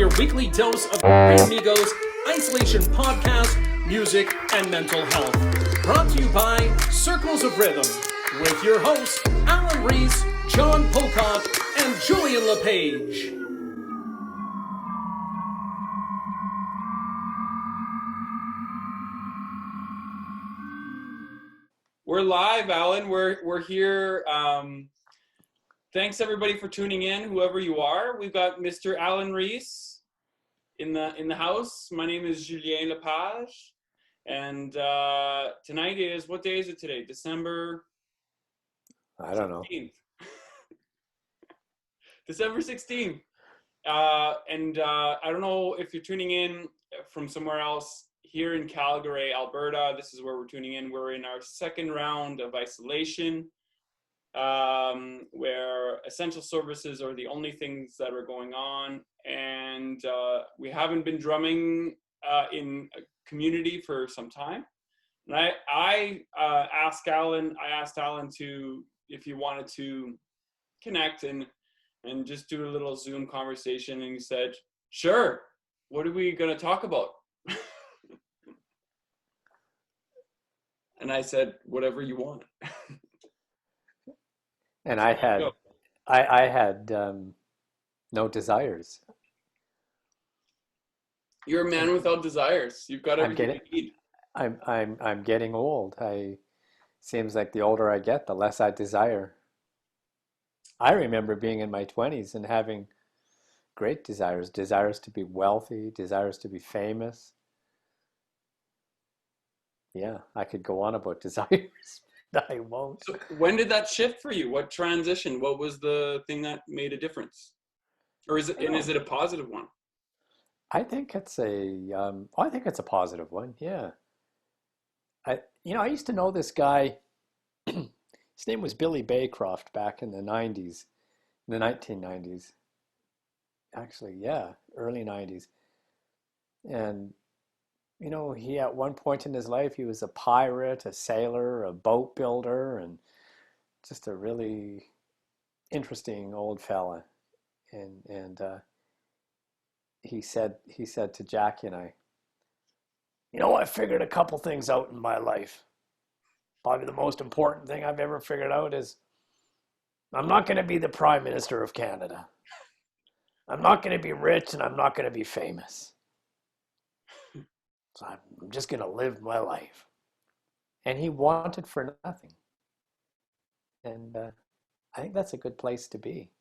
your weekly dose of amigos, isolation podcast, music, and mental health. Brought to you by Circles of Rhythm, with your hosts, Alan Reese, John Pocock, and Julien LePage. We're live, Alan. We're here. Thanks everybody for tuning in, whoever you are. We've got Mr. Alan Reese in the house. My name is Julien LePage, and tonight is, what day is it today? December. I don't know. December 16th. I don't know if you're tuning in from somewhere else. Here in Calgary, Alberta, this is where we're tuning in. We're in our second round of isolation, where essential services are the only things that are going on. And we haven't been drumming in a community for some time. And I asked Alan to, if he wanted to connect and just do a little Zoom conversation. And he said, sure, what are we going to talk about? And I said, whatever you want. And I had no desires. You're a man without desires. You've got everything you need. I'm getting old. Seems like the older I get, the less I desire. I remember being in my 20s and having great desires to be wealthy, desires to be famous. Yeah, I could go on about desires, but I won't. So when did that shift for you? What transition? What was the thing that made a difference? Or is it a positive one? I think it's a positive one. Yeah. I used to know this guy. His name was Billy Baycroft back in the 90s, in the 1990s. Actually, yeah, early 90s. And he at one point in his life, he was a pirate, a sailor, a boat builder, and just a really interesting old fella. And he said to Jackie and I, I figured a couple things out in my life. Probably the most important thing I've ever figured out is I'm not going to be the Prime Minister of Canada. I'm not going to be rich, and I'm not going to be famous. So I'm just going to live my life. And he wanted for nothing. And I think that's a good place to be.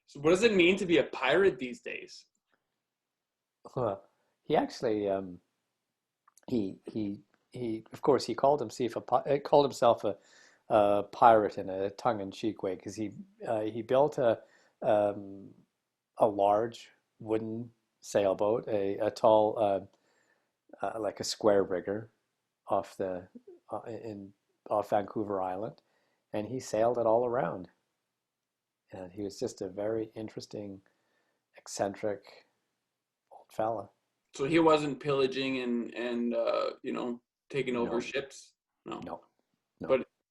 So what does it mean to be a pirate these days? Well, he actually, he of course, he called himself a pirate in a tongue-in-cheek way, because he built a large wooden sailboat, a tall, like a square rigger, off Vancouver Island, and he sailed it all around. And he was just a very interesting, eccentric old fella. So he wasn't pillaging and taking over ships. No.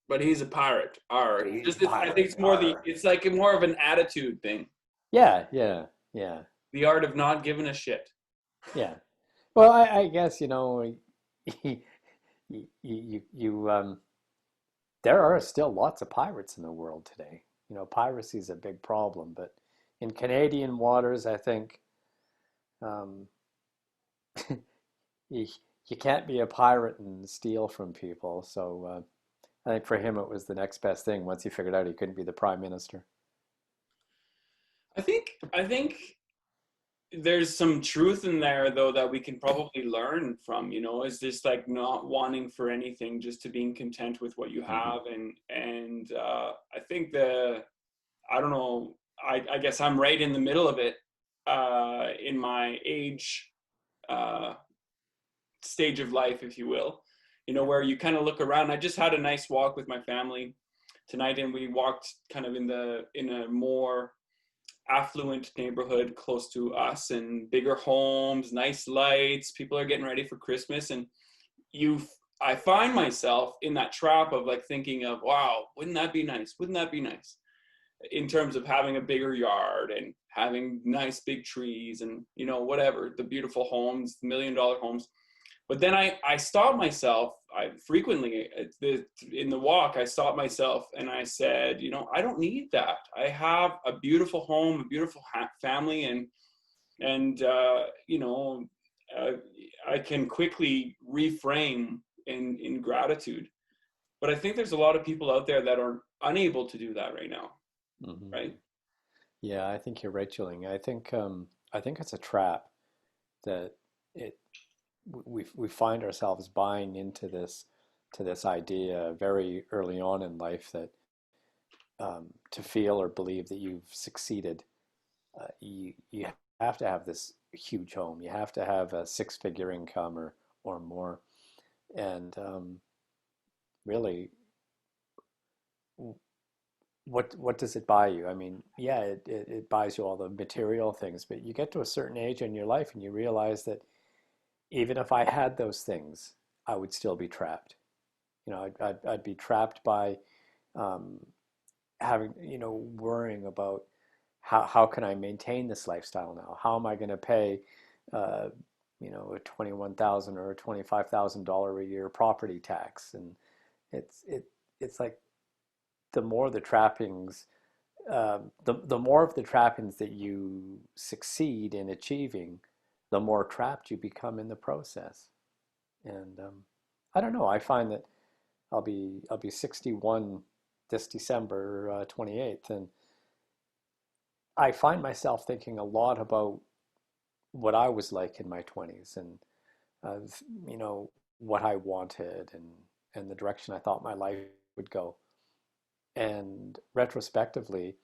But he's a pirate. I think it's it's like more of an attitude thing. Yeah. The art of not giving a shit. Yeah. Well, I guess, there are still lots of pirates in the world today. Piracy is a big problem, but in Canadian waters, I think you can't be a pirate and steal from people. So I think for him, it was the next best thing once he figured out he couldn't be the Prime Minister. I think there's some truth in there, though, that we can probably learn from, is just like not wanting for anything, just to being content with what you have. And I think I don't know, I guess I'm right in the middle of it in my age stage of life, if you will, where you kind of look around. I just had a nice walk with my family tonight, and we walked kind of in a more affluent neighborhood close to us, and bigger homes, nice lights, people are getting ready for Christmas. And I find myself in that trap of like thinking of, wow, wouldn't that be nice? in terms of having a bigger yard and having nice big trees and, you know, whatever, the beautiful homes, $1 million homes. But then I stopped myself. I frequently in the walk, I stopped myself and I said, you know, I don't need that. I have a beautiful home, a beautiful family, and you know, I can quickly reframe in gratitude. But I think there's a lot of people out there that are unable to do that right now, Hmm. right? Yeah, I think you're right, Julien. I think it's a trap that it we find ourselves buying into this to this idea very early on in life that to feel or believe that you've succeeded, you have to have this huge home. You have to have a six-figure income or more. And really, what does it buy you? I mean, yeah, it buys you all the material things, but you get to a certain age in your life and you realize that even if I had those things, I would still be trapped. You know, I'd be trapped by um, having, you know, worrying about how can I maintain this lifestyle now? How am I going to pay, uh, you know, a 21,000 or a $25,000 a year property tax? And it's it it's like the more the trappings, the more of the trappings that you succeed in achieving, the more trapped you become in the process. And I don't know. I find that I'll be 61 this December 28th, and I find myself thinking a lot about what I was like in my 20s and you know what I wanted and the direction I thought my life would go. And retrospectively,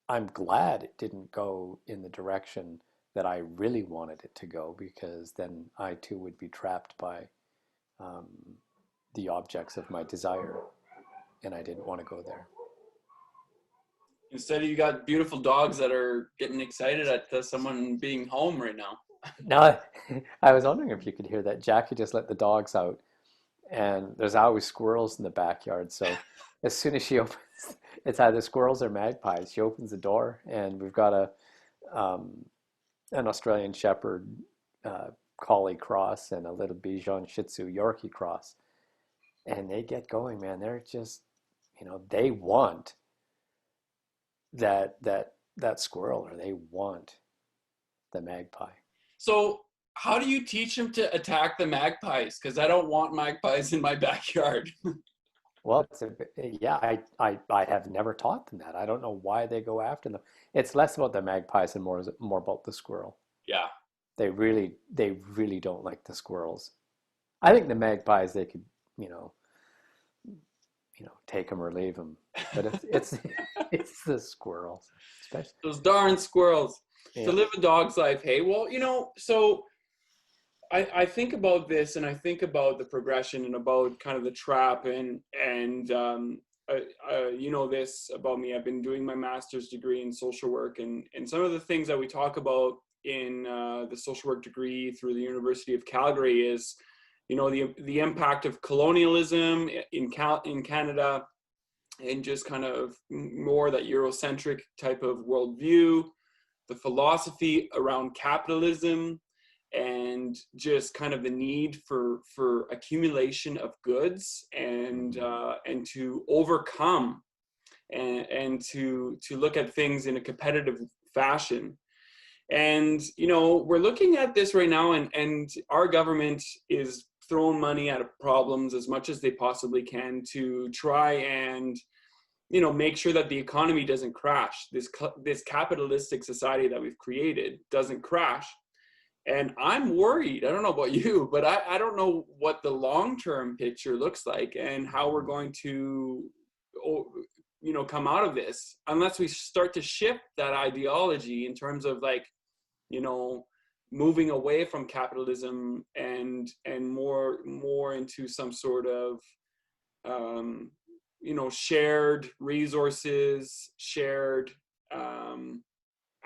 I'm glad it didn't go in the direction that I really wanted it to go, because then I too would be trapped by um, the objects of my desire, and I didn't want to go there. Instead, you got beautiful dogs that are getting excited at someone being home right now. Now, I was wondering if you could hear that. Jackie just let the dogs out, and there's always squirrels in the backyard. So as soon as she opens, it's either squirrels or magpies. She opens the door, and we've got um, an Australian Shepherd uh, Collie cross and a little Bichon Shih Tzu Yorkie cross, and they get going, man. They're just, you know, they want that squirrel, or they want the magpie. So how do you teach them to attack the magpies? Because I don't want magpies in my backyard. Well, yeah, I have never taught them that. I don't know why they go after them. It's less about the magpies and more about the squirrel. Yeah. They really don't like the squirrels. I think the magpies, they could, you know, take them or leave them. But it's it's the squirrels, especially. Those darn squirrels. To Yeah. live a dog's life. Hey, well, you know, so I think about this and I think about the progression and about kind of the trap and you know this about me. I've been doing my master's degree in social work, and some of the things that we talk about in the social work degree through the University of Calgary is, you know, the impact of colonialism in Canada, and just kind of more that Eurocentric type of worldview, the philosophy around capitalism, and just kind of the need for accumulation of goods and to overcome and to look at things in a competitive fashion. And you know, we're looking at this right now, and our government is throwing money at problems as much as they possibly can to try and, you know, make sure that the economy doesn't crash. This capitalistic society that we've created doesn't crash. And I'm worried. I don't know about you, but I don't know what the long-term picture looks like and how we're going to, you know, come out of this unless we start to shift that ideology in terms of, like, you know, moving away from capitalism and more into some sort of you know, shared resources, shared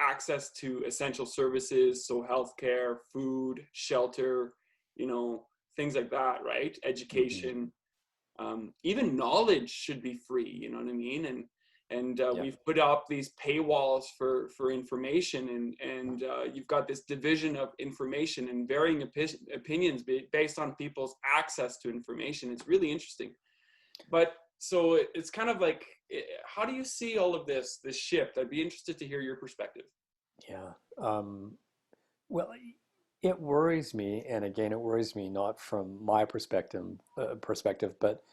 access to essential services, so healthcare, food, shelter, you know, things like that, right? Mm-hmm. Education, even knowledge should be free, you know what I mean? and Yeah. we've put up these paywalls for information, and you've got this division of information and varying opinions based on people's access to information. It's really interesting. But so it's kind of like, how do you see all of this shift? I'd be interested to hear your perspective. Yeah. Well, it worries me, and again, it worries me not from my perspective, but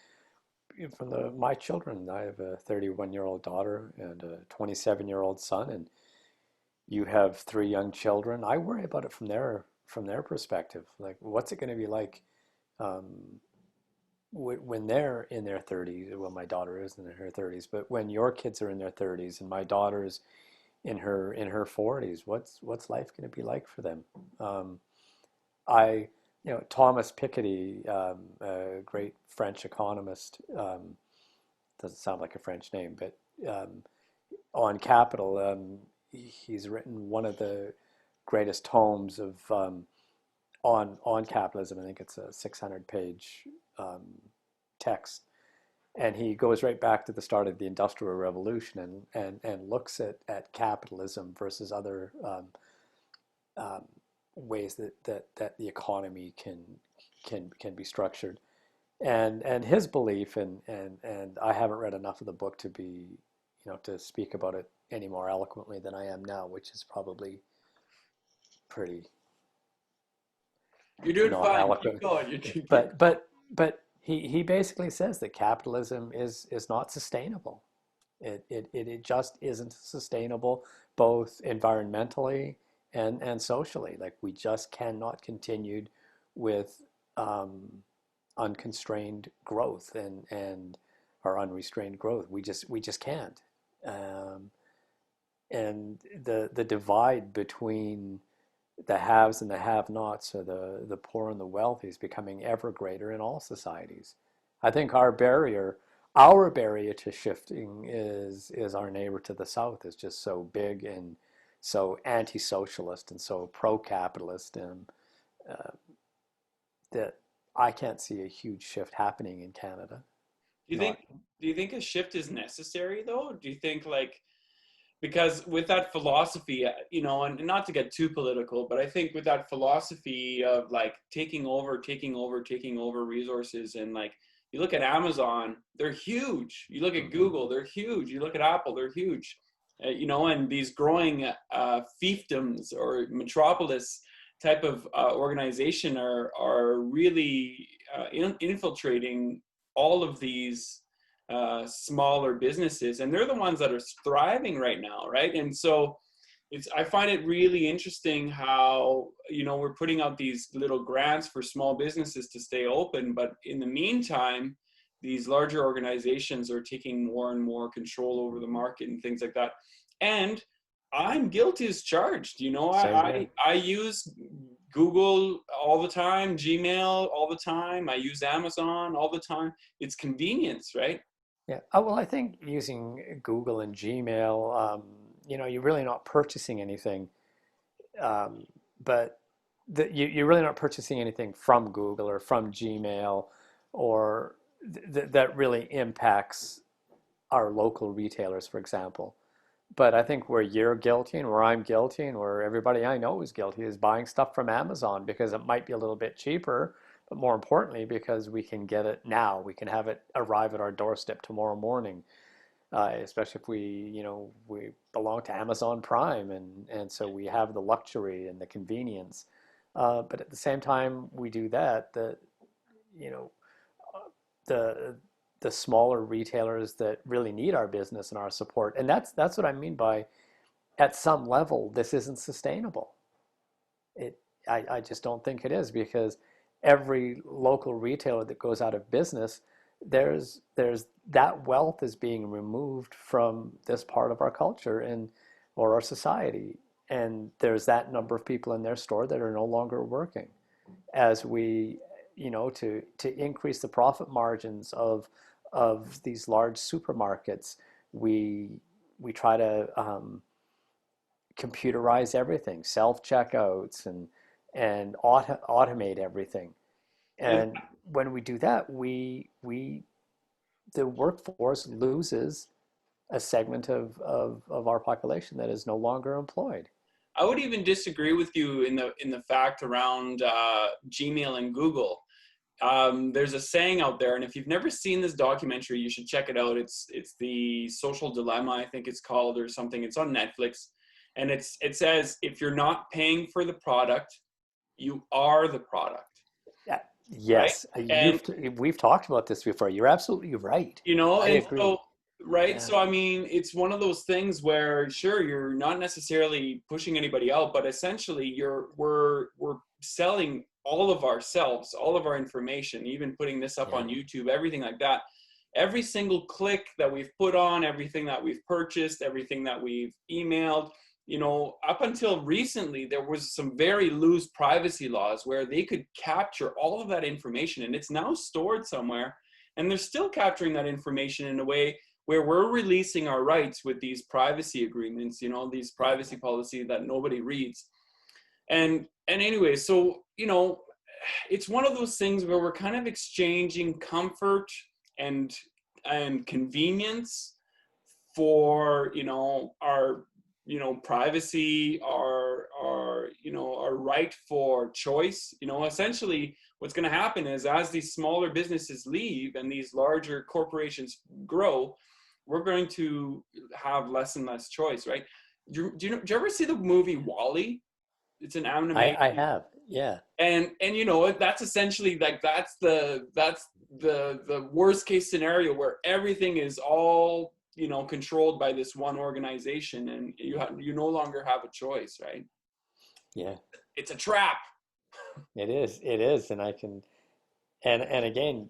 from my children. I have a 31-year-old daughter and a 27-year-old son, and you have three young children. I worry about it from their perspective. Like, what's it going to be like um, when they're in their 30s? Well, my daughter is in her 30s, but when your kids are in their 30s and my daughter's in her 40s, what's life going to be like for them? Um, I, Thomas Piketty, a great French economist, doesn't sound like a French name, but on capital, he's written one of the greatest tomes of on capitalism. I think it's a 600-page um, text, and he goes right back to the start of the Industrial Revolution and looks at capitalism versus other um, ways that the economy can be structured. And his belief, and I haven't read enough of the book to be, to speak about it any more eloquently than I am now, which is probably pretty You're doing not fine. Keep eloquent. going. You keep But he basically says that capitalism is not sustainable. It just isn't sustainable, both environmentally and socially. Like, we just cannot continue with um, unconstrained growth and or unrestrained growth. We just can't. Um, and the divide between the haves and the have-nots, or the poor and the wealthy, is becoming ever greater in all societies. I think our barrier to shifting is our neighbor to the south is just so big and so anti-socialist and so pro-capitalist, and uh, that I can't see a huge shift happening in Canada. Do you Not. think do you think a shift is necessary though? Do you think, like, because with that philosophy, and not to get too political, but I think with that philosophy of like taking over resources, and like, you look at Amazon, they're huge. You look at Mhm. Google, they're huge. You look at Apple, they're huge. And these growing fiefdoms or metropolis type of organization are really infiltrating all of these smaller businesses, and they're the ones that are thriving right now, right? And so I find it really interesting how we're putting out these little grants for small businesses to stay open, but in the meantime, these larger organizations are taking more and more control over the market and things like that. And I'm guilty as charged. Same I here. I use Google all the time, Gmail all the time. I use Amazon all the time. It's convenience, right? Yeah. Oh, well, I think using Google and Gmail, you're really not purchasing anything, um, but you're really not purchasing anything from Google or from Gmail, or that really impacts our local retailers, for example. But I think where you're guilty and where I'm guilty and where everybody I know is guilty is buying stuff from Amazon because it might be a little bit cheaper, but more importantly, because we can get it now. We can have it arrive at our doorstep tomorrow morning, especially if we belong to Amazon Prime, and so we have the luxury and the convenience. But at the same time we do that, you know, the the smaller retailers that really need our business and our support. And that's what I mean by, at some level, this isn't sustainable. It I just don't think it is, because every local retailer that goes out of business, there's that wealth is being removed from this part of our culture and or our society. And there's that number of people in their store that are no longer working. As we, to increase the profit margins of these large supermarkets, we try to computerize everything, self checkouts, and automate everything. And And when we do that, we the workforce loses a segment of our population that is no longer employed. I would even disagree with you in the fact around Gmail and Google. There's a saying out there, and if you've never seen this documentary, you should check it out. It's the Social Dilemma, I think it's called, or something. It's on Netflix, and it says if you're not paying for the product, you are the product. Yeah. Yes, Right? And we've talked about this before. You're absolutely right. I and agree. so right, Yeah. so I mean, it's one of those things where sure you're not necessarily pushing anybody out, but essentially we're selling all of ourselves, all of our information, even putting this up Yeah. on YouTube, everything like that. Every single click that we've put on, everything that we've purchased, everything that we've emailed, up until recently, there was some very loose privacy laws where they could capture all of that information, and it's now stored somewhere, and they're still capturing that information in a way where we're releasing our rights with these privacy agreements, these privacy policies that nobody reads. And anyway, so, it's one of those things where we're kind of exchanging comfort and convenience for, our, privacy, our right for choice. Essentially what's going to happen is as these smaller businesses leave and these larger corporations grow, we're going to have less and less choice, right? Do you ever see the movie Wall-E? It's an animated. I have. Yeah. And that's essentially like that's the worst case scenario where everything is all controlled by this one organization, and you no longer have a choice, right? Yeah. It's a trap. It is, and I can, and again,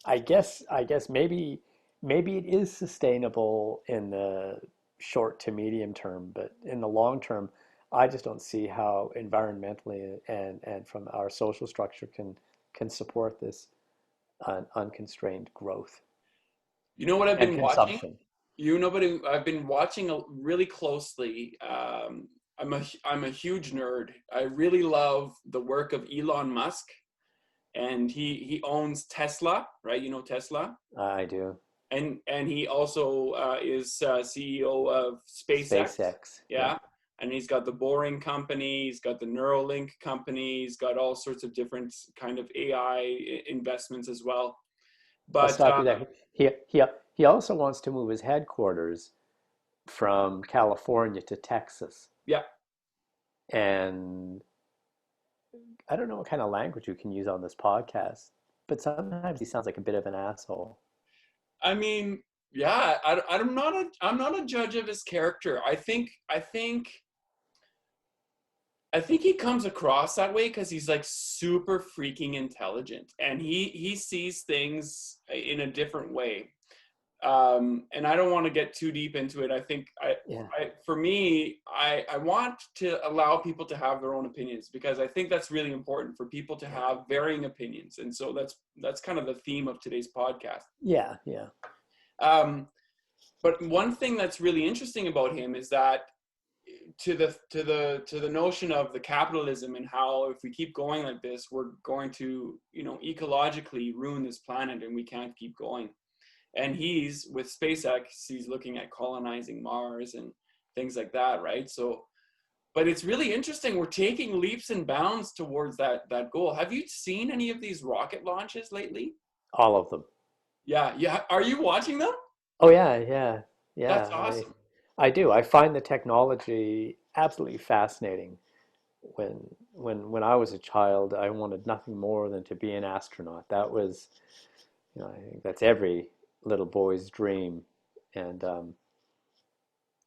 I guess maybe it is sustainable in the short to medium term, but in the long term, I just don't see how environmentally and from our social structure can support this unconstrained growth You know what I've and been watching? consumption. I've been watching really closely. I'm a huge nerd. I really love the work of Elon Musk, and he owns Tesla, right? You know Tesla, I do. and he also is CEO of SpaceX. SpaceX. Yeah. Yeah, and he's got the Boring Company, he's got the Neuralink Company, he's got all sorts of different kind of AI investments as well. I'll But stop you there. He also wants to move his headquarters from California to Texas. yeah, And I don't know what kind of language you can use on this podcast, but sometimes he sounds like a bit of an asshole. I mean, yeah, I'm not a judge of his character. I think he comes across that way because he's like super freaking intelligent, and he sees things in a different way. And I don't want to get too deep into it. I think Yeah. for me, I want to allow people to have their own opinions, because I think that's really important for people to have varying opinions. And so that's kind of the theme of today's podcast. Yeah. Yeah. But one thing that's really interesting about him is that to the notion of the capitalism, and how if we keep going like this, we're going to ecologically ruin this planet, and we can't keep going. And he's with SpaceX, he's looking at colonizing Mars and things like that, right? So, but it's really interesting. We're taking leaps and bounds towards that goal. Have you seen any of these rocket launches lately? All of them. Yeah, yeah. Are you watching them? Oh yeah, yeah, yeah. That's awesome. I do. I find the technology absolutely fascinating. When I was a child, I wanted nothing more than to be an astronaut. That was, I think that's every little boy's dream. And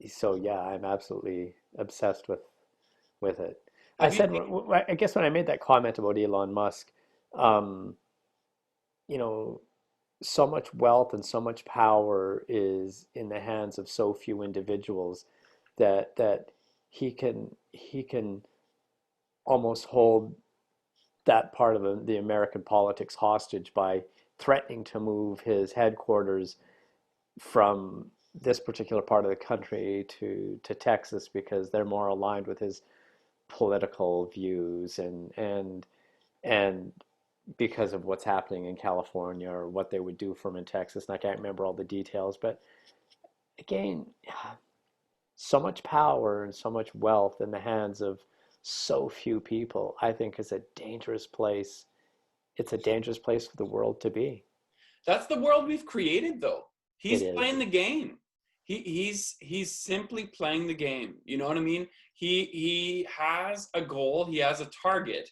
so yeah, I'm absolutely obsessed with it. I Have you said, I guess when I made that comment about Elon Musk, um, you know, so much wealth and so much power is in the hands of so few individuals that he can almost hold that part of the American politics hostage by threatening to move his headquarters from this particular part of the country to Texas because they're more aligned with his political views and because of what's happening in California or what they would do from in Texas. And I can't remember all the details, but again, so much power and so much wealth in the hands of so few people, I think is a dangerous place. It's a dangerous place for the world to be. That's the world we've created, though. It He's is. playing the game. He's simply playing the game. You know what I mean? He has a goal. He has a target,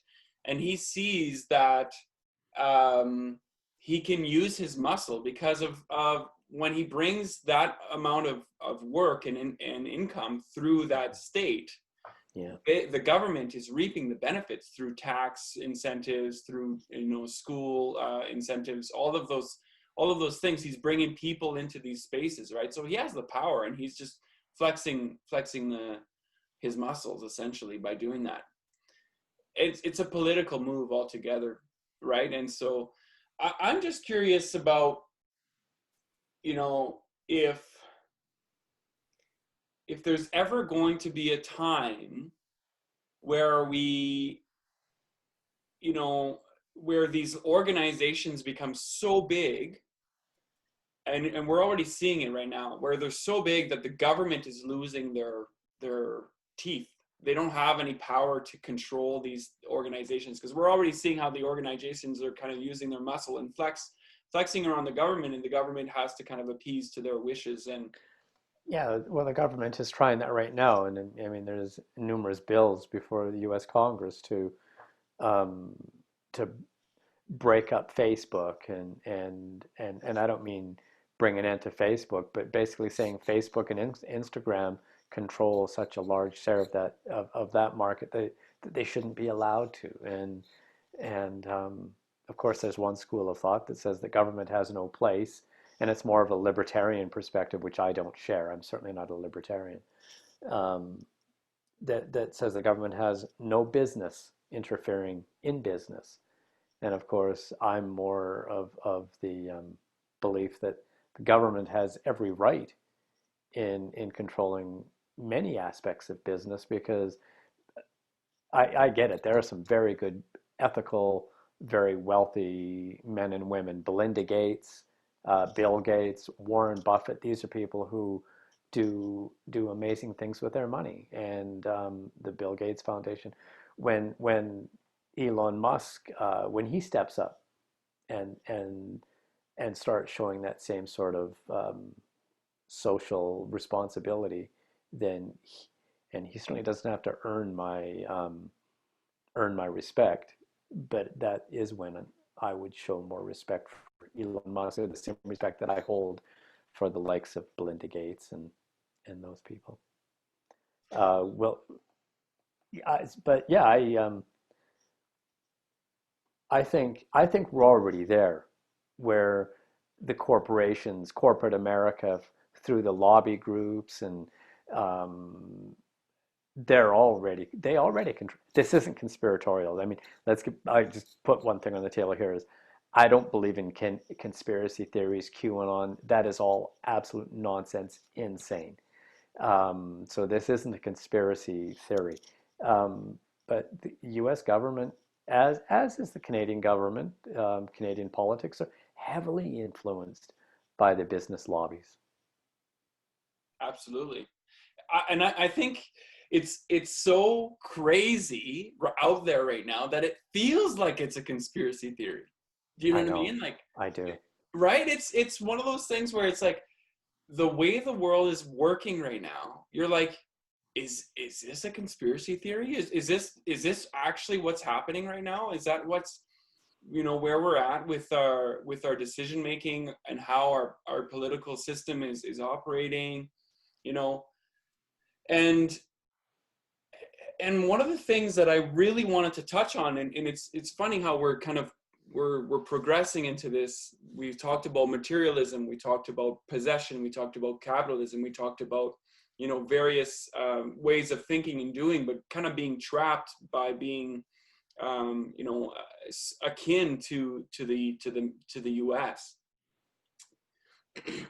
and he sees that he can use his muscle because of when he brings that amount of work and income through that state. Yeah. The government is reaping the benefits through tax incentives, through school incentives, all of those things. He's bringing people into these spaces, right? So he has the power, and he's just flexing his muscles essentially by doing that. It's a political move altogether, right? And so I'm just curious about, if there's ever going to be a time where where these organizations become so big, and we're already seeing it right now, where they're so big that the government is losing their teeth. They don't have any power to control these organizations, because we're already seeing how the organizations are kind of using their muscle and flexing around the government, and the government has to kind of appease to their wishes. And Yeah, well, the government is trying that right now, and I mean, there's numerous bills before the U.S. Congress um, to break up Facebook, and I don't mean bring an end to Facebook, but basically saying Facebook and Instagram control such a large share of that market that they shouldn't be allowed to, and of course, there's one school of thought that says the government has no place, and it's more of a libertarian perspective, which I don't share. I'm certainly not a libertarian. Um, that says the government has no business interfering in business. And of course, I'm more of the belief that the government has every right in controlling many aspects of business, because I get it. There are some very good, ethical, very wealthy men and women. Belinda Gates, Bill Gates, Warren Buffett. These are people who do amazing things with their money. And the Bill Gates Foundation, when Elon Musk, when he steps up and and and starts showing that same sort of social responsibility, then and he certainly doesn't have to earn my respect, but that is when I would show more respect for Elon Musk, or the same respect that I hold for the likes of Belinda Gates and those people. Well, but yeah, I think we're already there, where the corporations, corporate America, through the lobby groups, and um, they already control. This isn't conspiratorial. I mean, I just put one thing on the table here is I don't believe in conspiracy theories, QAnon. That is all absolute nonsense, insane. So this isn't a conspiracy theory. Um, but the U.S. government, as is the Canadian government, Canadian politics are heavily influenced by the business lobbies. absolutely. I think it's so crazy out there right now that it feels like it's a conspiracy theory. Do you know I what I know, mean? Like, I do. right? It's one of those things where it's like, the way the world is working right now, you're like, is this a conspiracy theory? Is this actually what's happening right now? Is that what's, where we're at with our decision making, and how our political system is operating, you know? And one of the things that I really wanted to touch on, and it's funny how we're progressing into this. We talked about materialism, we talked about possession, we talked about capitalism, we talked about various ways of thinking and doing, but kind of being trapped by being akin to the US.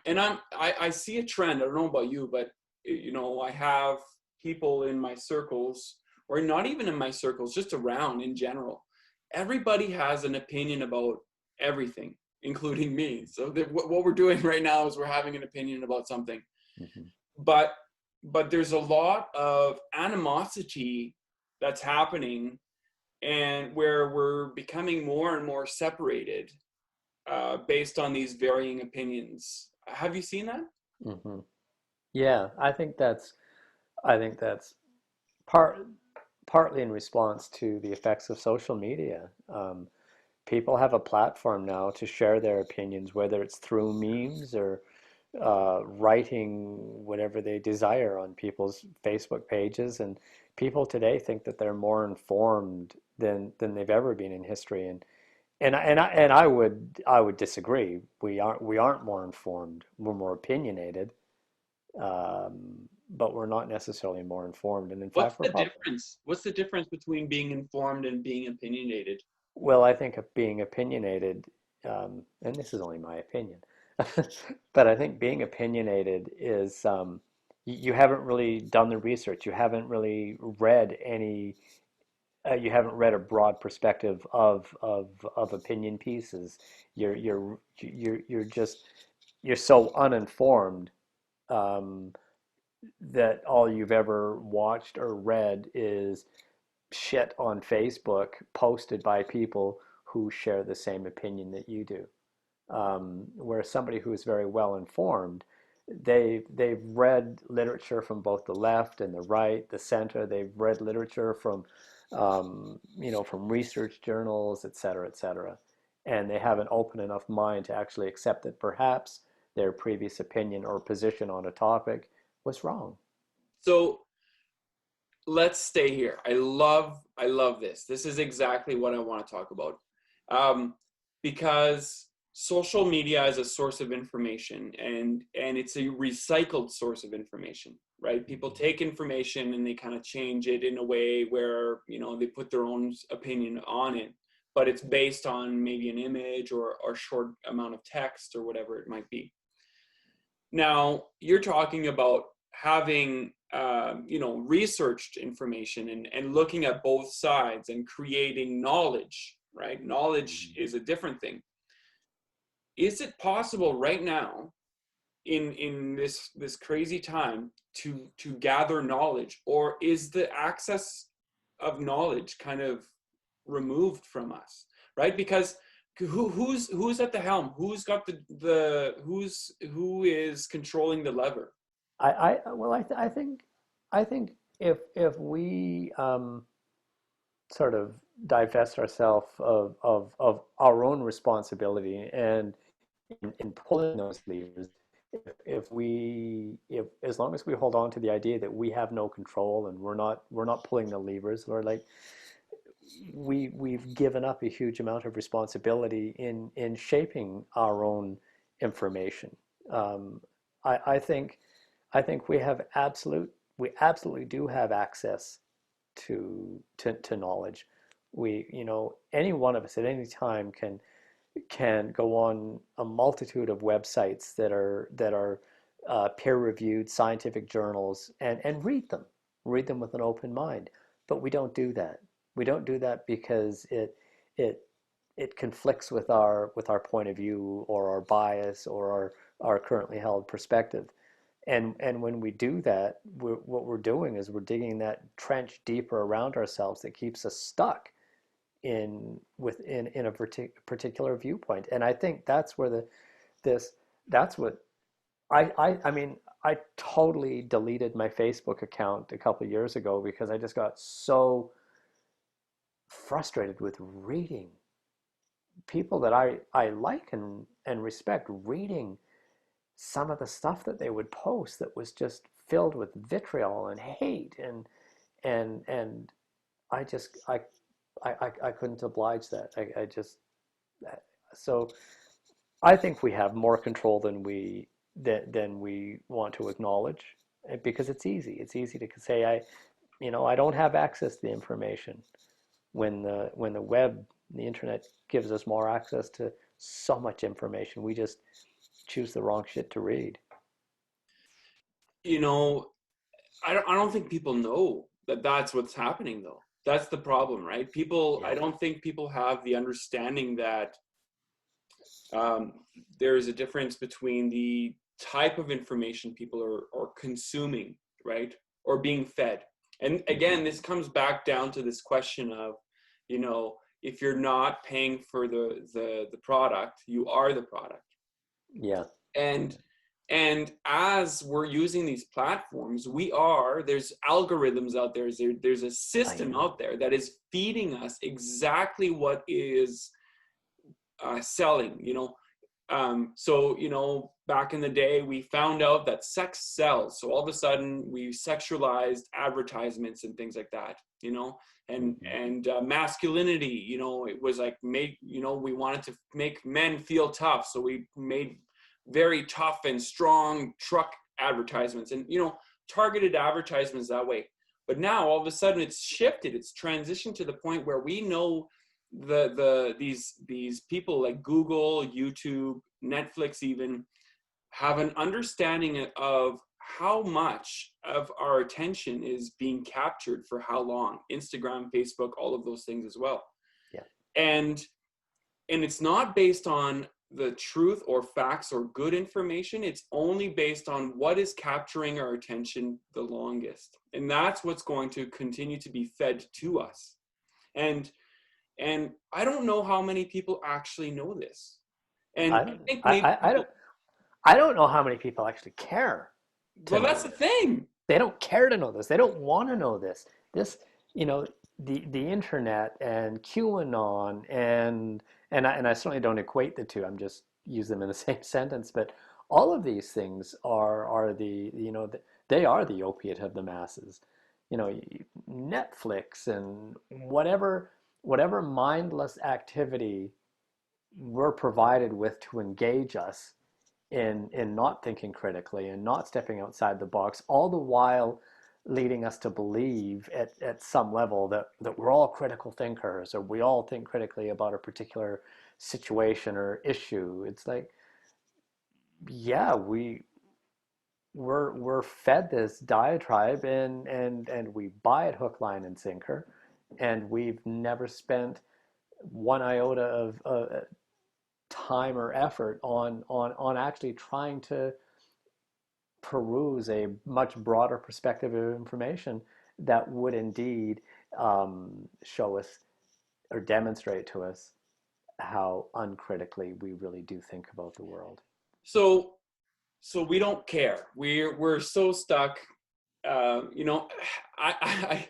And I see a trend. I don't know about you, but I have people in my circles, or not even in my circles, just around in general, everybody has an opinion about everything, including me. So what we're doing right now is we're having an opinion about something. Mm-hmm. But there's a lot of animosity that's happening, and where we're becoming more and more separated based on these varying opinions. Have you seen that? Mm-hmm. Yeah, I think that's part partly in response to the effects of social media. People have a platform now to share their opinions, whether it's through memes or writing whatever they desire on people's Facebook pages. And people today think that they're more informed than they've ever been in history. And I would disagree. We aren't more informed. We're more opinionated, but we're not necessarily more informed. And in What's fact, we're the probably difference? What's the difference between being informed and being opinionated? well. I think of being opinionated, and this is only my opinion, but I think being opinionated is you haven't really done the research. You haven't really read any. You haven't read a broad perspective of opinion pieces. You're so uninformed, um, that all you've ever watched or read is shit on Facebook posted by people who share the same opinion that you do. Whereas somebody who is very well informed, they've read literature from both the left and the right, the center. They've read literature from research journals, et cetera, et cetera. And they have an open enough mind to actually accept that perhaps their previous opinion or position on a topic was wrong. So let's stay here. I love this. This is exactly what I want to talk about. Um, because social media is a source of information, and it's a recycled source of information, right? People take information and they kind of change it in a way where, they put their own opinion on it, but it's based on maybe an image or short amount of text or whatever it might be. Now, you're talking about having, researched information and looking at both sides and creating knowledge, right? Knowledge is a different thing. Is it possible right now, in this crazy time, to gather knowledge, or is the access of knowledge kind of removed from us, right? Because who's at the helm? Who's got who is controlling the lever? I think if we sort of divest ourselves of our own responsibility and in pulling those levers, if as long as we hold on to the idea that we have no control and we're not pulling the levers, we're like we've given up a huge amount of responsibility in shaping our own information. Um, I think we absolutely do have access to knowledge. Any one of us at any time can go on a multitude of websites that are peer-reviewed scientific journals and read them with an open mind. But we don't do that. We don't do that because it it conflicts with our point of view or our bias or our currently held perspective. And when we do that, what we're doing is we're digging that trench deeper around ourselves that keeps us stuck in a particular viewpoint. And I think that's where this that's what I mean, I totally deleted my Facebook account a couple of years ago because I just got so frustrated with reading people that I like and respect, reading some of the stuff that they would post that was just filled with vitriol and hate, and I just I couldn't oblige that. I just so I think we have more control than we want to acknowledge, because it's easy. It's easy to say I don't have access to the information when the web, the internet gives us more access to so much information. We just choose the wrong shit to read. you know I don't think people know that that's what's happening, though. That's the problem, right? People, Yeah. I don't think people have the understanding that there is a difference between the type of information people are consuming, right? Or being fed. And again, this comes back down to this question of, you know, if you're not paying for the product, you are the product. Yeah. And as we're using these platforms, there's algorithms out there, there's a system out there that is feeding us exactly what is selling, you know. So, you know, back in the day, we found out that sex sells. So all of a sudden we sexualized advertisements and things like that, you know, and masculinity, you know, it was like you know, we wanted to make men feel tough. So we made very tough and strong truck advertisements and, you know, targeted advertisements that way. But now all of a sudden it's shifted, it's transitioned to the point where we know these people like Google, YouTube, Netflix even have an understanding of how much of our attention is being captured for how long. Instagram, Facebook, all of those things as well. Yeah. And it's not based on the truth or facts or good information. It's only based on what is capturing our attention the longest. And that's what's going to continue to be fed to us. And I don't know how many people actually know this. And I think maybe I don't know how many people actually care to well, know that's the this. thing. They don't care to know this. They don't want to know this. This, you know, the internet and QAnon and I certainly don't equate the two. I'm just use them in the same sentence. But all of these things are the, you know, they are the opiate of the masses. You know, Netflix and whatever mindless activity we're provided with to engage us in not thinking critically and not stepping outside the box, all the while leading us to believe at some level that we're all critical thinkers or we all think critically about a particular situation or issue. It's like, yeah, we're fed this diatribe and we buy it hook, line, and sinker, and we've never spent one iota of time or effort on actually trying to peruse a much broader perspective of information that would indeed show us or demonstrate to us how uncritically we really do think about the world. So we don't care. We're so stuck. You know, I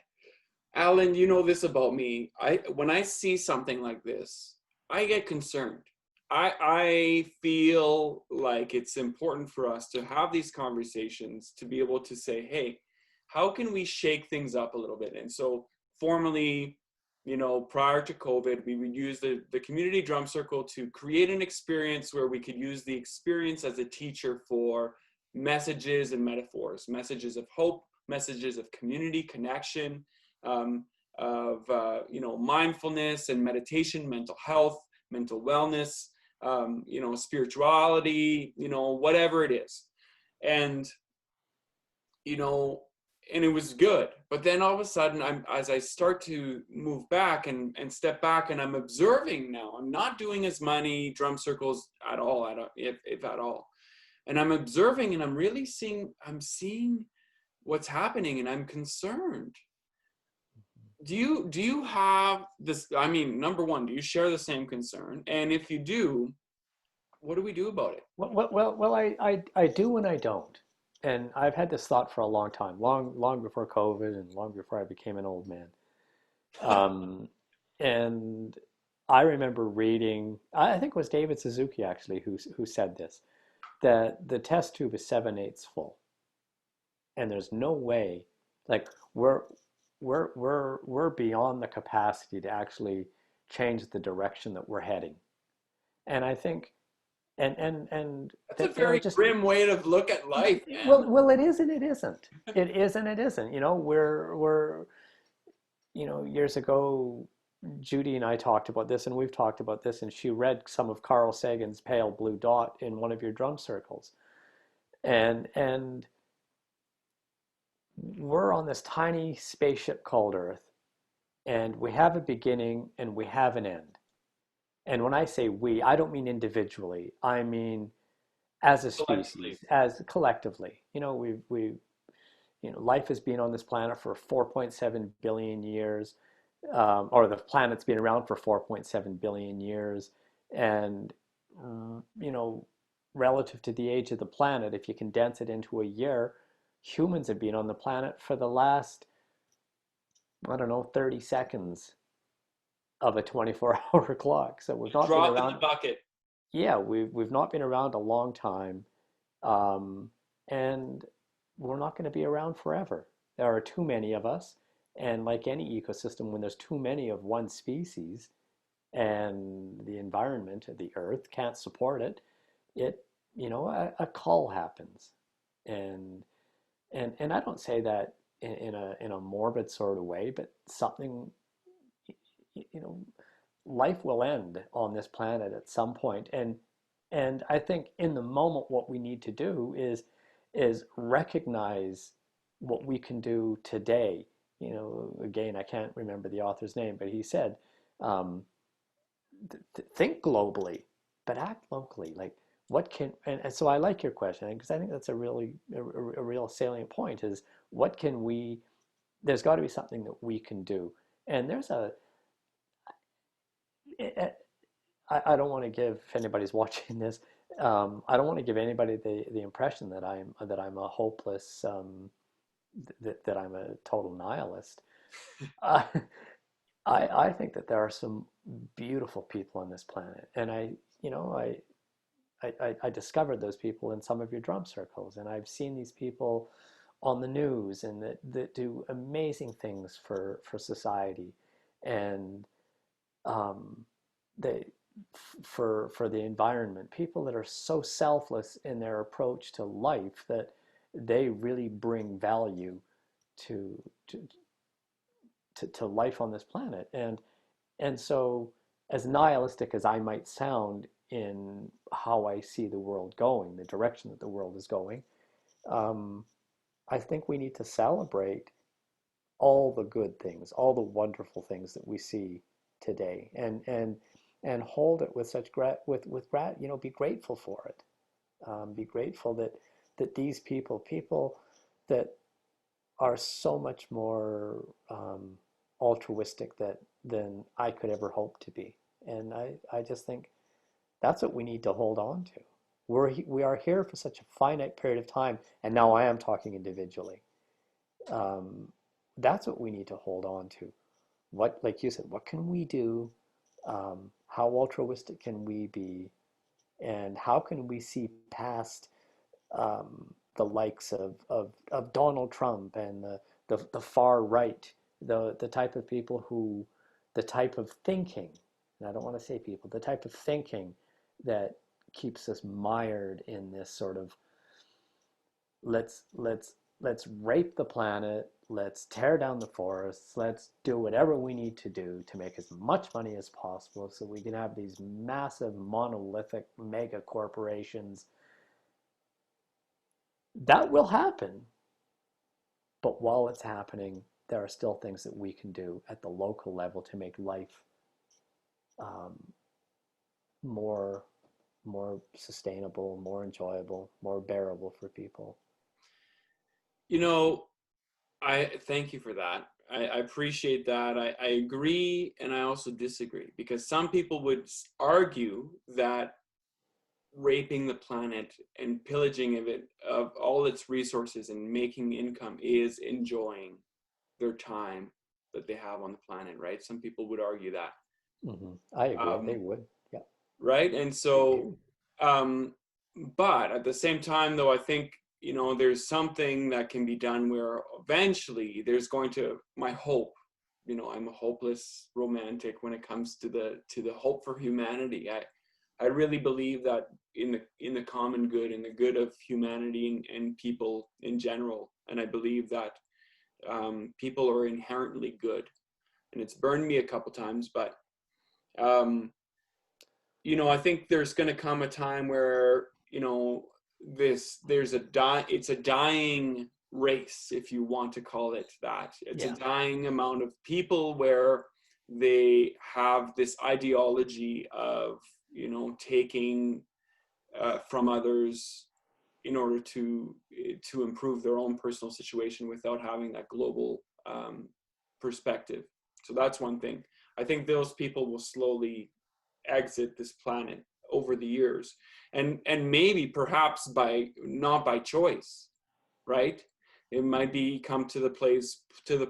Alan, you know this about me. When I see something like this, I get concerned. I feel like it's important for us to have these conversations to be able to say, hey, how can we shake things up a little bit? And so formally, you know, prior to COVID, we would use the community drum circle to create an experience where we could use the experience as a teacher for messages and metaphors, messages of hope, messages of community connection, you know, mindfulness and meditation, mental health, mental wellness, you know, spirituality, you know, whatever it is. And, you know, and it was good. But then all of a sudden, as I start to move back and step back, and I'm observing now, I'm not doing as many drum circles at all, if at all. And I'm observing and I'm really seeing what's happening, and I'm concerned. Do you have this? I mean, number one, do you share the same concern? And if you do, what do we do about it? Well, I do and I don't. And I've had this thought for a long time, long before COVID and long before I became an old man. And I remember reading, I think it was David Suzuki actually who said this, that the test tube is 7/8 full, and there's no way, like we're beyond the capacity to actually change the direction that we're heading. And I think, and That's a very grim way to look at life, man. Well, it is and it isn't. It is and it isn't. You know, we're you know, years ago, Judy and I talked about this, and we've talked about this, and she read some of Carl Sagan's Pale Blue Dot in one of your drum circles, and we're on this tiny spaceship called Earth, and we have a beginning and we have an end. And when I say we, I don't mean individually. I mean as a Collectively. species, as collectively. Life has been on this planet for 4.7 billion years, or the planet's been around for 4.7 billion years. And, you know, relative to the age of the planet, if you condense it into a year, humans have been on the planet for the last, I don't know, 30 seconds of a 24-hour clock. So we've not been Drop in the around. bucket. Yeah, we've not been around a long time, um, and we're not going to be around forever. There are too many of us, and like any ecosystem, when there's too many of one species, and the environment of the Earth can't support it, it a cull happens, and and I don't say that in a morbid sort of way, but something, you know, life will end on this planet at some point. And I think in the moment what we need to do is recognize what we can do today. Again, I can't remember the author's name, but he said, um, think globally, but act locally. Like, what can, and so I like your question, because I think that's a real salient point, is what can we, there's got to be something that we can do. And there's a, I don't want to give, if anybody's watching this, I don't want to give anybody the impression that I'm a hopeless, that I'm a total nihilist. Uh, I think that there are some beautiful people on this planet, and I discovered those people in some of your drum circles, and I've seen these people on the news, and that do amazing things for society, and um, they for the environment. People that are so selfless in their approach to life that they really bring value to to to life on this planet. And so, as nihilistic as I might sound in how I see the world going, the direction that the world is going, um, I think we need to celebrate all the good things, all the wonderful things that we see today, and hold it with such be grateful for it. Be grateful that these people that are so much more altruistic than I could ever hope to be. And I just think that's what we need to hold on to. We are here for such a finite period of time, and now I am talking individually. Um, that's what we need to hold on to. What, like you said, what can we do? How altruistic can we be? And how can we see past the likes of Donald Trump and the far right, the type of people who, the type of thinking, and I don't want to say people, the type of thinking that keeps us mired in this sort of let's let's let's rape the planet, let's tear down the forests, let's do whatever we need to do to make as much money as possible so we can have these massive monolithic mega corporations. That will happen, but while it's happening, there are still things that we can do at the local level to make life um, more more sustainable, more enjoyable, more bearable for people. You know, I thank you for that. I appreciate that. I agree and I also disagree because some people would argue that raping the planet and pillaging of it of all its resources and making income is enjoying their time that they have on the planet, right? Some people would argue that. I agree. They Um, would. Yeah, right? And they so, do. um, but at the same time, though, I think, you know, there's something that can be done where eventually there's going to, my hope, you know, I'm a hopeless romantic when it comes to the hope for humanity. I really believe that in the common good, in the good of humanity and people in general. And I believe that people are inherently good. And it's burned me a couple times, but um, you know, I think there's going to come a time where, you know, it's a dying race, if you want to call it that. It's Yeah. a dying amount of people where they have this ideology of, taking from others in order to improve their own personal situation without having that global perspective. So that's one thing. I think those people will slowly exit this planet over the years, and maybe perhaps not by choice, right? It might be come to the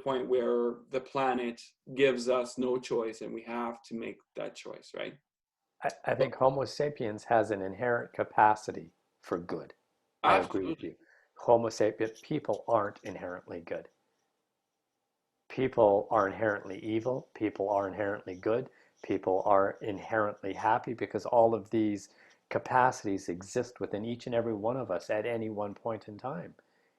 point where the planet gives us no choice and we have to make that choice, right? I think Homo sapiens has an inherent capacity for good. I agree with Absolutely. you. Homo sapiens, people aren't inherently good. People are inherently evil. People are inherently good. People are inherently happy because all of these capacities exist within each and every one of us at any one point in time.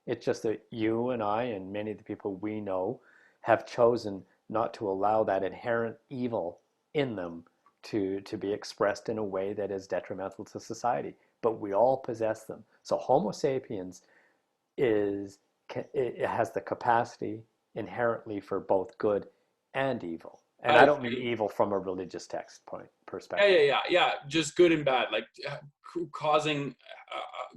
It's just that you and I and many of the people we know have chosen not to allow that inherent evil in them to be expressed in a way that is detrimental to society. But we all possess them. So Homo sapiens is it has the capacity inherently for both good and evil. And I I don't mean agree. evil from a religious text point Yeah, perspective. just good and bad, like causing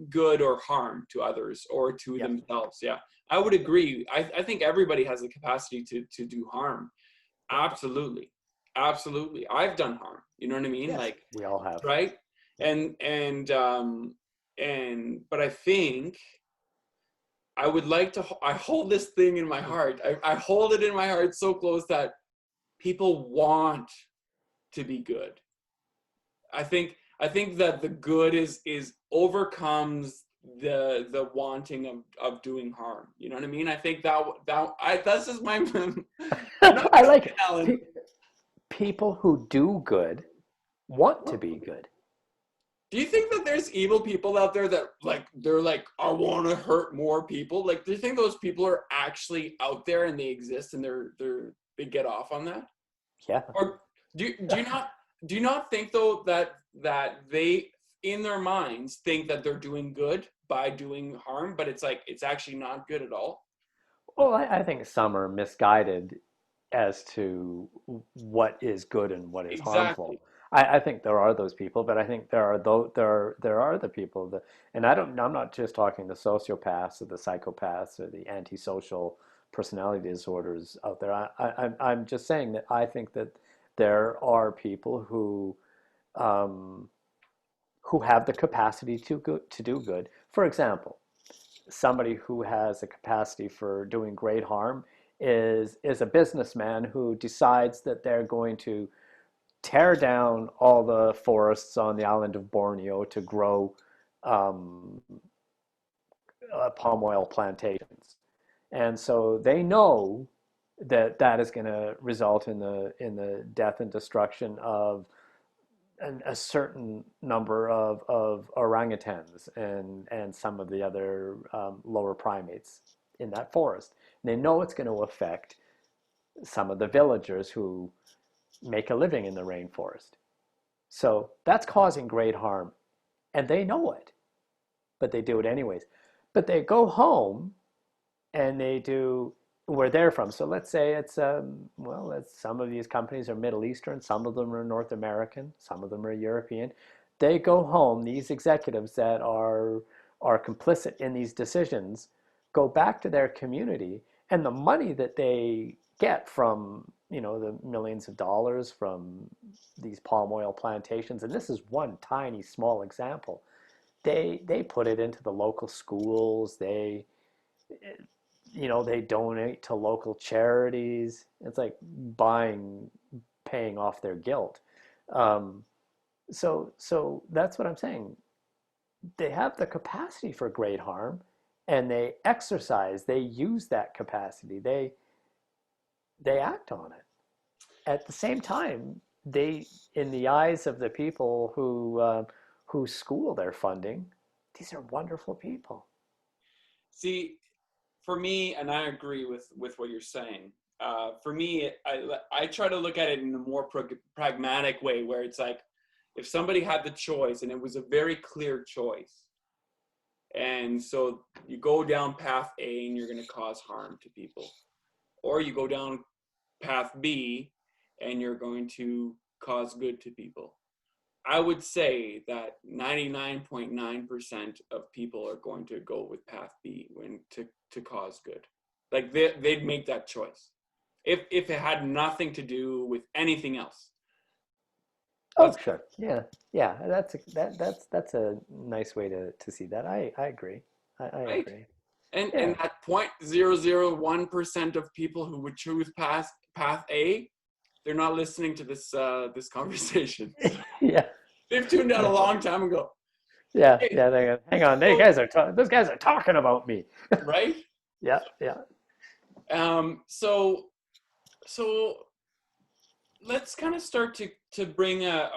good or harm to others or to Yeah. themselves. Yeah, I would agree. I think everybody has the capacity to do harm. Yeah. Absolutely, absolutely. I've done harm. You know what I mean? Yes, Like, we all have. right? Yeah. But I think I would like to. I hold this thing in my heart. I hold it in my heart so close that people want to be good. I think that the good is overcomes the wanting of doing harm. You know what I mean? I think that's just my I'm not I joking, like Alan. people who do good want to be good. Do you think that there's evil people out there that they're like, I want to hurt more people? Like, do you think those people are actually out there and they exist and they get off on that? Yeah. Or do you not think though that they in their minds think that they're doing good by doing harm, but it's like it's actually not good at all? Well, I think some are misguided as to what is good and what is harmful. Exactly. I think there are those people, but I think there are the people that, and I'm not just talking the sociopaths or the psychopaths or the antisocial personality disorders out there. I'm just saying that I think that there are people um, who have the capacity to do good. For example, somebody who has a capacity for doing great harm is a businessman who decides that they're going to tear down all the forests on the island of Borneo to grow um, palm oil plantations, and so they know that that is going to result in the death and destruction of a certain number of orangutans and some of the other lower primates in that forest. And they know it's going to affect some of the villagers who make a living in the rainforest. So that's causing great harm. And they know it, but they do it anyways. But they go home and they do where they're from. So let's say some of these companies are Middle Eastern, some of them are North American, some of them are European. They go home, these executives that are complicit in these decisions go back to their community, and the money that they get from the millions of dollars from these palm oil plantations, and this is one tiny small example, they put it into the local schools. They donate to local charities. It's like paying off their guilt. Um, so that's what I'm saying. They have the capacity for great harm, and they use that capacity. They act on it. At the same time, in the eyes of the people whose school they're funding, these are wonderful people. See, for me, and I agree with what you're saying. For me, I try to look at it in a more pragmatic way, where it's like if somebody had the choice and it was a very clear choice, and so You go down path A and you're going to cause harm to people. Or you go down path B and you're going to cause good to people. I would say that 99.9% of people are going to go with path B when to cause good. Like they'd make that choice if it had nothing to do with anything else. Oh, sure. Yeah. Yeah. That's a nice way to see that. I agree. I Right? agree. And Yeah. that 0.001% of people who would choose path A, they're not listening to this this conversation. Yeah. They've tuned out a Yeah. long time ago. Yeah. Hey, Yeah. Hang on. Those guys are talking about me. right? Yeah. Yeah. So let's kind of start to bring a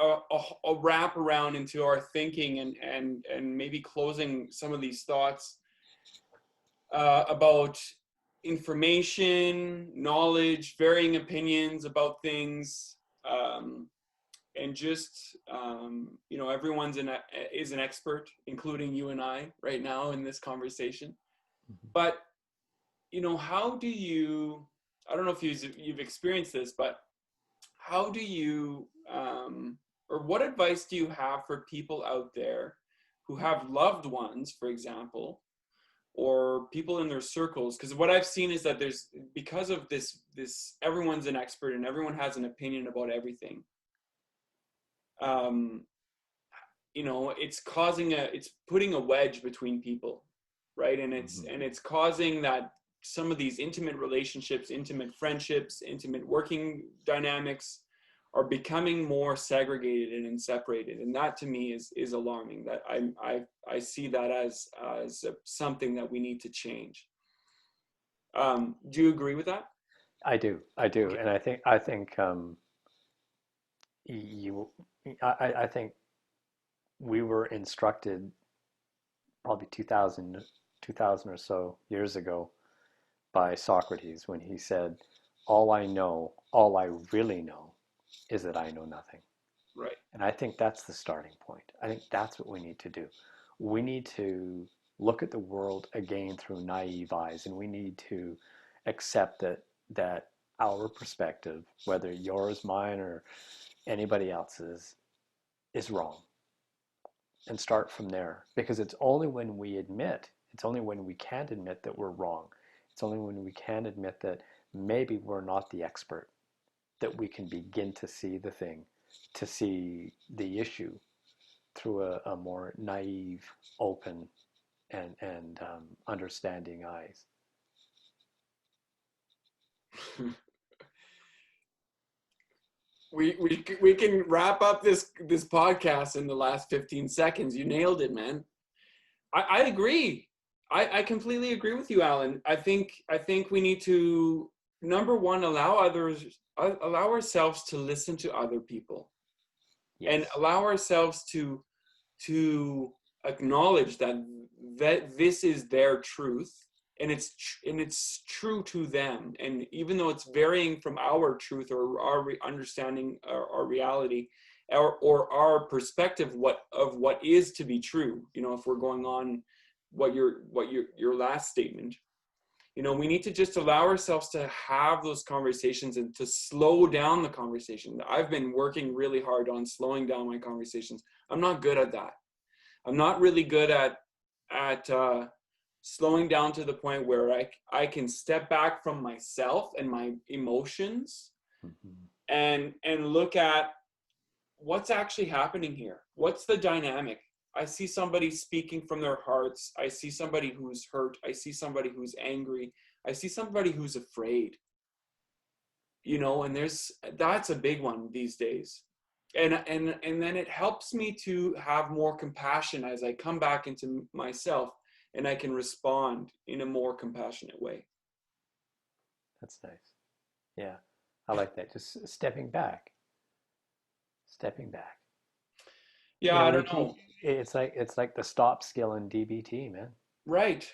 wrap around into our thinking and maybe closing some of these thoughts about information, knowledge, varying opinions about things, and just everyone's is an expert, including you and I right now in this conversation. But how do you? I don't know if you've experienced this, but how do you, or what advice do you have for people out there who have loved ones, for example, or people in their circles? Because what I've seen is that because of this everyone's an expert and everyone has an opinion about everything. It's it's putting a wedge between people, right? And it's causing that some of these intimate relationships, intimate friendships, intimate working dynamics are becoming more segregated and separated. And that to me is alarming. That I see that as something that we need to change. Do you agree with that? I do. Okay. And I think you I think we were instructed probably 2000 or so years ago by Socrates when he said, all I really know is that I know nothing. Right. And I think that's the starting point. I think that's what we need to do. We need to look at the world again through naive eyes, and we need to accept that our perspective, whether yours, mine, or anybody else's, is wrong, and start from there. Because it's only when we can't admit that we're wrong, it's only when we can admit that maybe we're not the expert, that we can begin to see to see the issue through a more naive, open, and understanding eyes. We can wrap up this podcast in the last 15 seconds. You nailed it, man. I agree. I completely agree with you, Alan. I think we need to, number one, allow ourselves to listen to other people. Yes. And allow ourselves to acknowledge that this is their truth, and it's true to them. And even though it's varying from our truth or our understanding or our reality or our perspective of what is to be true, if we're going on what your last statement, we need to just allow ourselves to have those conversations and to slow down the conversation. I've been working really hard on slowing down my conversations. I'm not good at that. I'm not really good at slowing down to the point where I can step back from myself and my emotions and look at what's actually happening here. What's the dynamic? I see somebody speaking from their hearts. I see somebody who's hurt. I see somebody who's angry. I see somebody who's afraid. And that's a big one these days. And then it helps me to have more compassion as I come back into myself, and I can respond in a more compassionate way. That's nice. Yeah, I like that. Just stepping back. Yeah, I don't know. It's like the stop skill in DBT, man. Right.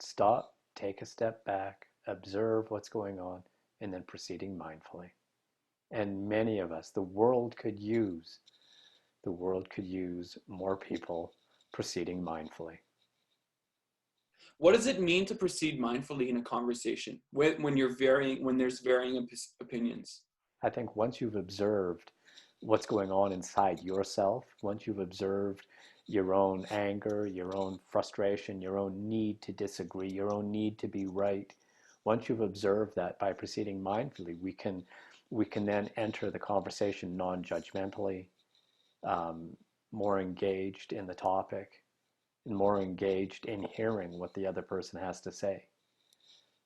Stop, take a step back, observe what's going on, and then proceeding mindfully. And many of us, the world could use more people proceeding mindfully. what does it mean to proceed mindfully in a conversation when there's varying opinions? I think once you've observed what's going on inside yourself, once you've observed your own anger, your own frustration, your own need to disagree, your own need to be right, once you've observed that by proceeding mindfully, we can then enter the conversation non-judgmentally, more engaged in the topic, and more engaged in hearing what the other person has to say.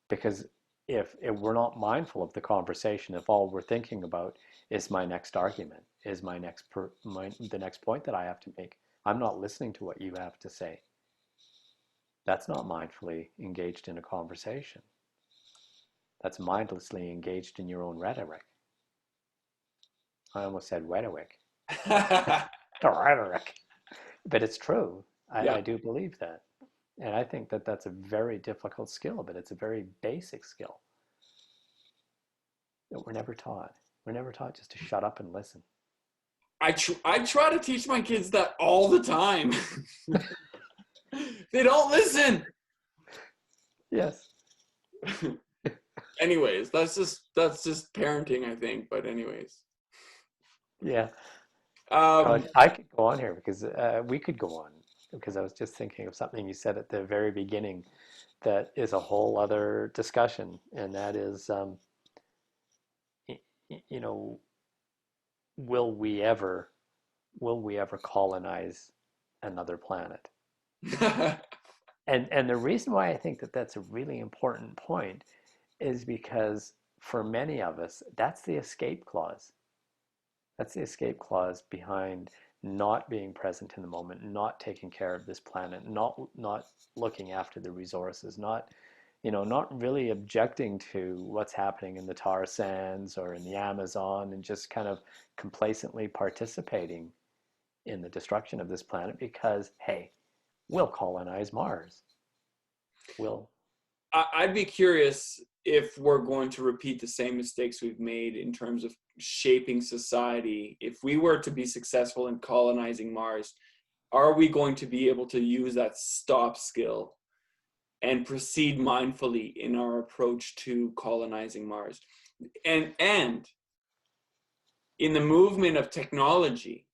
Because if we're not mindful of the conversation, if all we're thinking about is my next argument, is the next point that I have to make, I'm not listening to what you have to say. That's not mindfully engaged in a conversation. That's mindlessly engaged in your own rhetoric. I almost said rhetoric. Rhetoric. But it's true. I do believe that. And I think that that's a very difficult skill, but it's a very basic skill that we're never taught. We're never taught just to shut up and listen. I try to teach my kids that all the time. They don't listen. Yes. Anyways, that's just parenting, I think. But anyways. Yeah. I could go on here because we could go on, because I was just thinking of something you said at the very beginning that is a whole other discussion, and that is, you know, will we ever colonize another planet? And the reason why I think that that's a really important point is because for many of us, that's the escape clause. That's the escape clause behind not being present in the moment, not taking care of this planet, not looking after the resources, not really objecting to what's happening in the tar sands or in the Amazon, and just kind of complacently participating in the destruction of this planet because, hey, we'll colonize Mars. I'd be curious if we're going to repeat the same mistakes we've made in terms of shaping society. If we were to be successful in colonizing Mars, are we going to be able to use that stop skill and proceed mindfully in our approach to colonizing Mars? And in the movement of technology,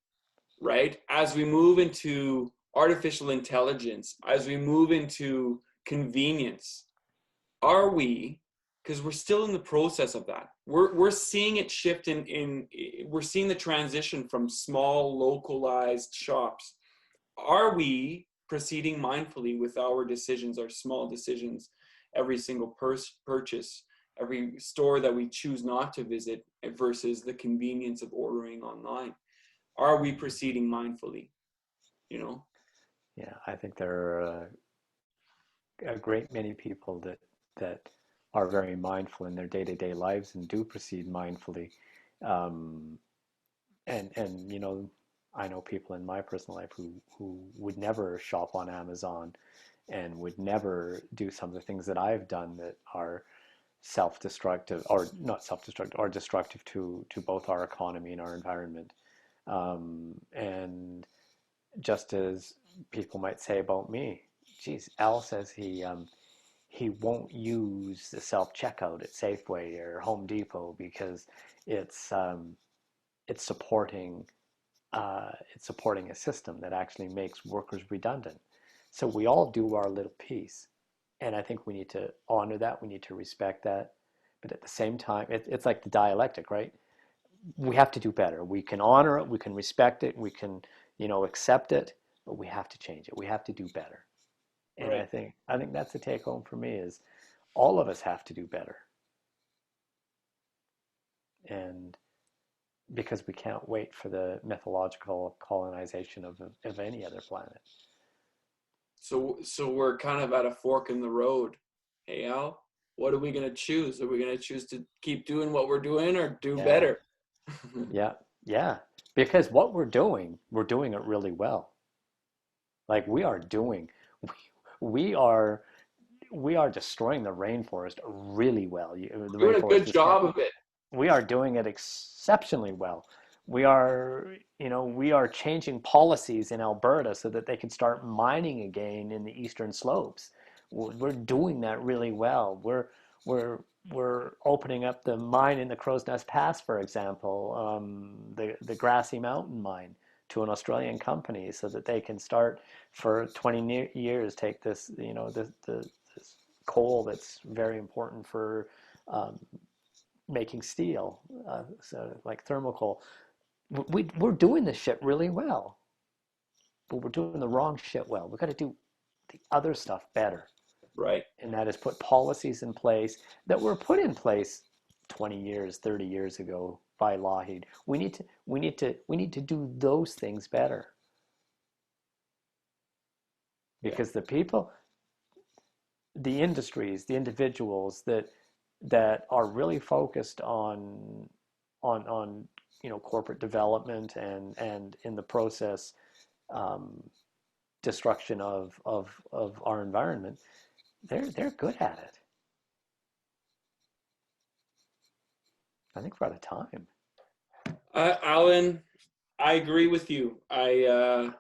right? As we move into artificial intelligence, as we move into convenience, are we, because we're still in the process of that, we're seeing it shift we're seeing the transition from small localized shops. Are we proceeding mindfully with our decisions, our small decisions, every single purchase, every store that we choose not to visit versus the convenience of ordering online? Are we proceeding mindfully? Yeah, I think there are a great many people that are very mindful in their day-to-day lives and do proceed mindfully. And I know people in my personal life who would never shop on Amazon and would never do some of the things that I've done that are self-destructive, or not self-destructive, or destructive to both our economy and our environment. And just as people might say about me, geez, Al says he won't use the self-checkout at Safeway or Home Depot because it's supporting a system that actually makes workers redundant. So we all do our little piece, and I think we need to honor that. We need to respect that, but at the same time, it's like the dialectic, right? We have to do better. We can honor it, we can respect it, we can accept it, but we have to change it. We have to do better. And Right. I think that's the take home for me, is all of us have to do better. And because we can't wait for the mythological colonization of any other planet. So we're kind of at a fork in the road. Hey, Al, what are we going to choose? Are we going to choose to keep doing what we're doing or do better? Yeah. Because what we're doing it really well. Like we are destroying the rainforest really well. The Doing a good rainforest job of it. We are doing it exceptionally well. We are changing policies in Alberta so that they can start mining again in the eastern slopes. we're doing that really well. We're opening up the mine in the Crow's Nest Pass, for example, the Grassy Mountain mine to an Australian company, so that they can start for 20 years take this, this coal that's very important for making steel, so like thermal coal. We're doing this shit really well, but we're doing the wrong shit well. We've got to do the other stuff better. Right. And that is put policies in place that were put in place 20 years, 30 years ago by Lougheed. We need to do those things better. Because the people, the industries, the individuals that are really focused on corporate development and in the process destruction of our environment, they're good at it. I think we're out of time. Alan, I agree with you. I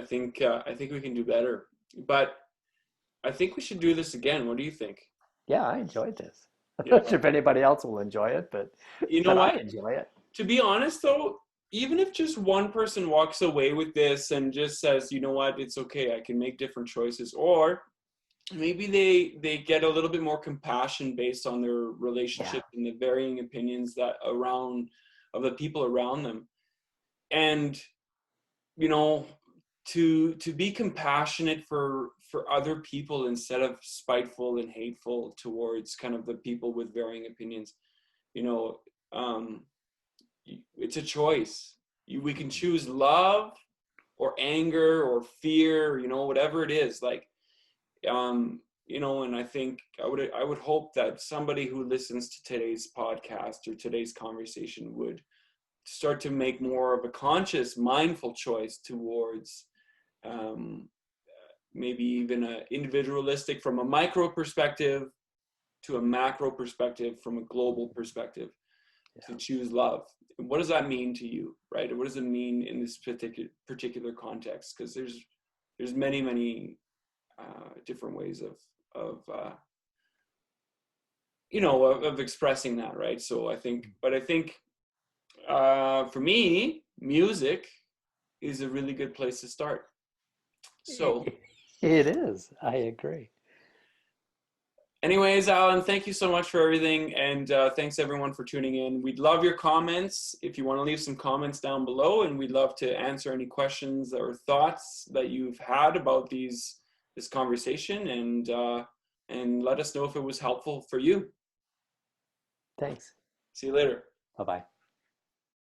think we can do better, but I think we should do this again. What do you think? Yeah, I enjoyed this. I'm Yeah. not sure if anybody else will enjoy it, but You know what? I enjoy it. To be honest, though, even if just one person walks away with this and just says, you know what, it's okay, I can make different choices, or maybe they get a little bit more compassion based on their relationship and the varying opinions of the people around them, and to be compassionate for other people instead of spiteful and hateful towards kind of the people with varying opinions. It's a choice. We can choose love or anger or fear, whatever it is, like, and I think I would hope that somebody who listens to today's podcast or today's conversation would start to make more of a conscious, mindful choice towards maybe even a individualistic, from a micro perspective to a macro perspective, from a global perspective, to choose love. And what does that mean to you, right? What does it mean in this particular context? Because there's many different ways of expressing that, right? So I think for me, music is a really good place to start. So it is. I agree. anyways, Alan, thank you so much for everything, and thanks everyone for tuning in. We'd love your comments. If you want to leave some comments down below, and we'd love to answer any questions or thoughts that you've had about this conversation, and let us know if it was helpful for you. Thanks. See you later. Bye-bye.